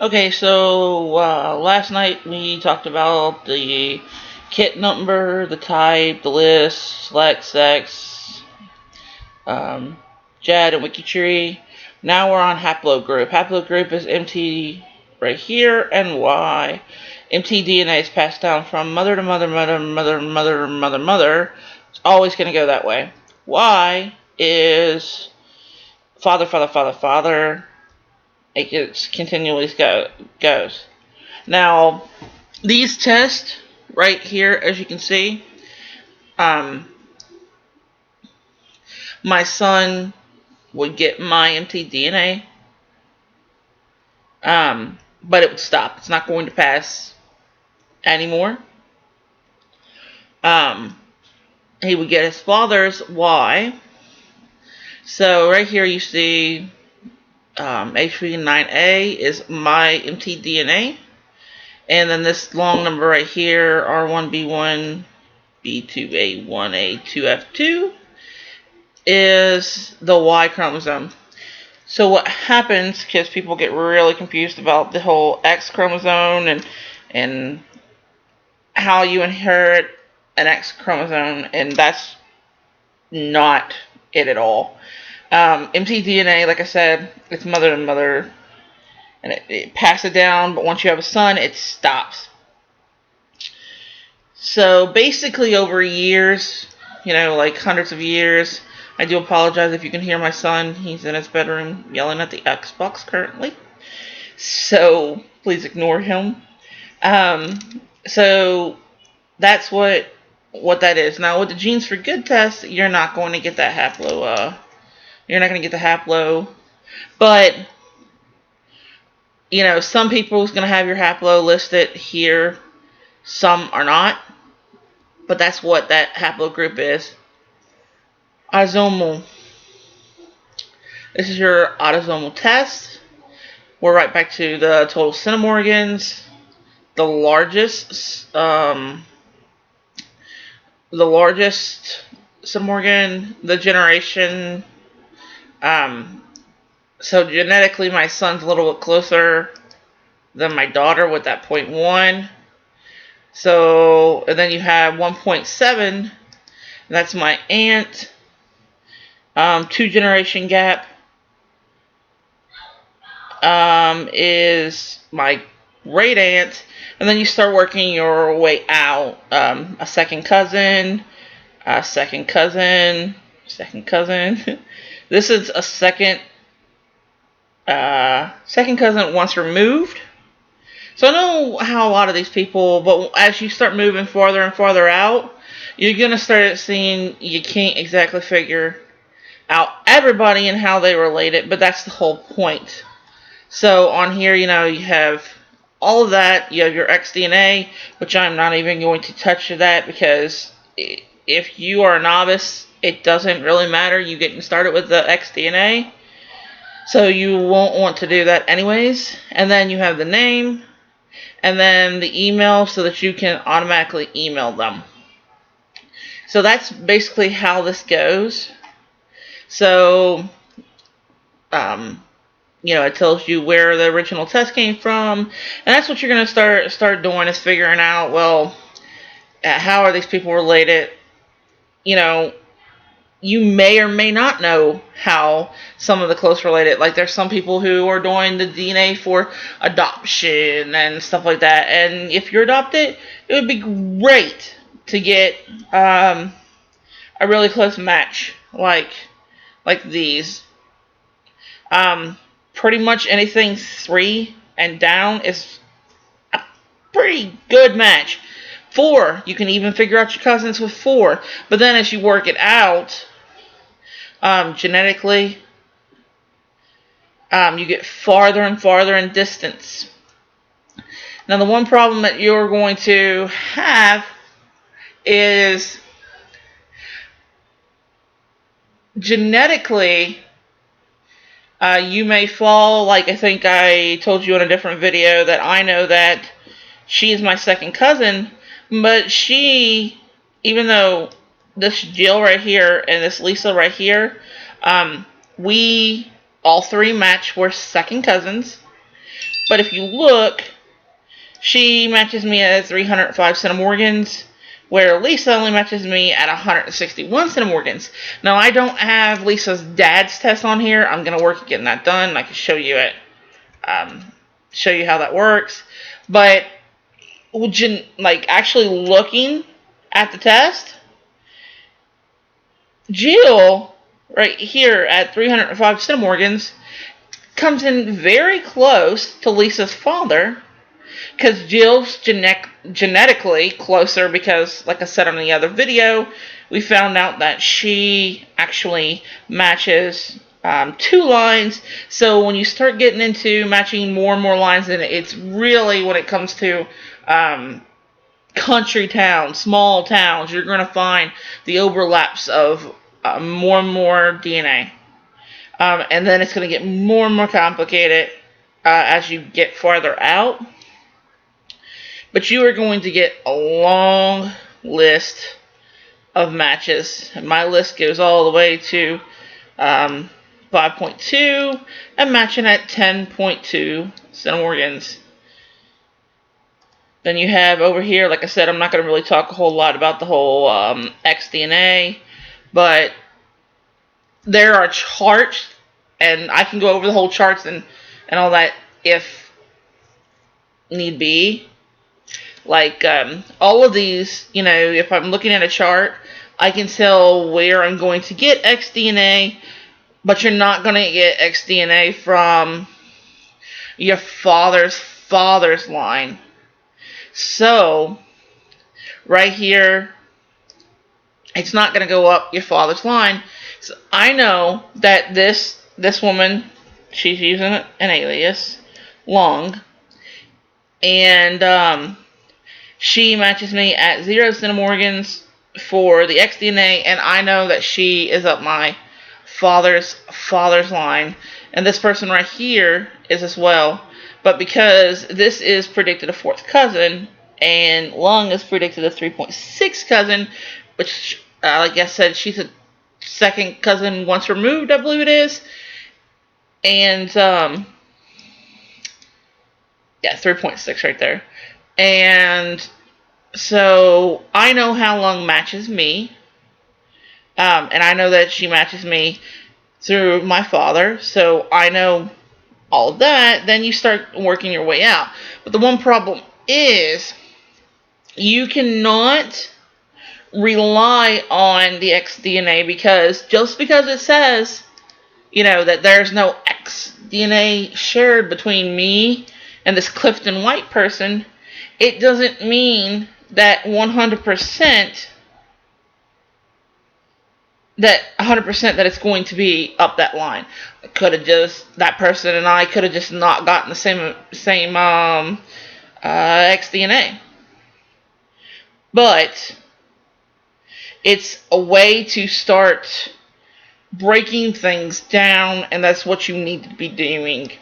Okay, so last night we talked about the kit number, the type, the list, select, sex, um, JAD, and WikiTree. Now we're on haplogroup. Haplogroup is MT right here and Y. mtDNA is passed down from mother to mother, mother, mother, mother, mother, mother. It's always going to go that way. Y is father, father, father, father. It gets continually goes. Now, these tests right here, as you can see, um, my son would get my mtDNA, but it would stop. It's not going to pass anymore. Um, he would get his father's Y. So right here you see HV9A is my mtDNA. And then this long number right here, R1B1, B2A1A, 2F2, is the Y chromosome. So what happens, because people get really confused about the whole X chromosome and how you inherit an X chromosome, and that's not it at all. mtDNA, like I said, it's mother to mother, and it passes down, but once you have a son, it stops. So basically over years, like hundreds of years, I do apologize if you can hear my son. He's in his bedroom yelling at the Xbox currently. So please ignore him. So that's what that is. Now with the genes for good test, you're not going to get that haplo. You're not going to get the haplo, but some people's going to have your haplo listed here. Some are not, but that's what that haplogroup is. Autosomal. This is your autosomal test. We're right back to the total centimorgans. The largest centimorgan, the generation. So genetically, my son's a little bit closer than my daughter with that 0.1. So, and then you have 1.7. That's my aunt. 2 generation gap is my great aunt, and then you start working your way out. A second cousin, a second cousin, second cousin. This is a second cousin once removed. So I know how a lot of these people, but as you start moving farther and farther out, you're gonna start seeing you can't exactly figure out everybody and how they relate it, but that's the whole point. So on here, you have all of that. You have your xDNA, which I'm not even going to touch that because if you are a novice, it doesn't really matter. You getting started with the xDNA, so you won't want to do that anyways. And then you have the name, and then the email so that you can automatically email them. So that's basically how this goes. So, it tells you where the original test came from, and that's what you're going to start doing is figuring out, well, how are these people related? You may or may not know how some of the close related, like there's some people who are doing the DNA for adoption and stuff like that, and if you're adopted, it would be great to get a really close match like these. Pretty much anything 3 and down is a pretty good match. 4, you can even figure out your cousins with 4. But then as you work it out, genetically, you get farther and farther in distance. Now the one problem that you're going to have is genetically, you may fall, like I think I told you in a different video, that I know that she is my second cousin, but she, even though this Jill right here and this Lisa right here, we all 3 match, we're second cousins, But if you look, she matches me at 305 centimorgans, where Lisa only matches me at 161 centimorgans. Now, I don't have Lisa's dad's test on here. I'm going to work at getting that done. I can show you it, show you how that works. But, like, actually looking at the test, Jill, right here at 305 centimorgans, comes in very close to Lisa's father, because Jill's genetically closer because, like I said on the other video, we found out that she actually matches 2 lines. So when you start getting into matching more and more lines, and it's really, when it comes to country towns, small towns, you're going to find the overlaps of more and more DNA. And then it's going to get more and more complicated as you get farther out. But you are going to get a long list of matches. And my list goes all the way to 5.2 and matching at 10.2 centimorgans. Then you have over here, like I said, I'm not going to really talk a whole lot about the whole xDNA, but there are charts, and I can go over the whole charts and all that if need be. Like, all of these, you know, if I'm looking at a chart, I can tell where I'm going to get xDNA, but you're not going to get xDNA from your father's line. So, right here, it's not going to go up your father's line. So I know that this woman, she's using an alias, Long, and she matches me at 0 centimorgans for the xDNA, and I know that she is up my father's line. And this person right here is as well. But because this is predicted a 4th cousin, and Lung is predicted a 3.6 cousin, which, like I said, she's a 2nd cousin once removed, I believe it is. And, yeah, 3.6 right there. And so I know how Lung matches me, and I know that she matches me through my father, so I know all of that. Then you start working your way out. But the one problem is you cannot rely on the xDNA, because just because it says, you know, that there's no xDNA shared between me and this Clifton White person, it doesn't mean that 100% that it's going to be up that line. Could have just, that person and I could have just not gotten the same xDNA. But it's a way to start breaking things down, and that's what you need to be doing.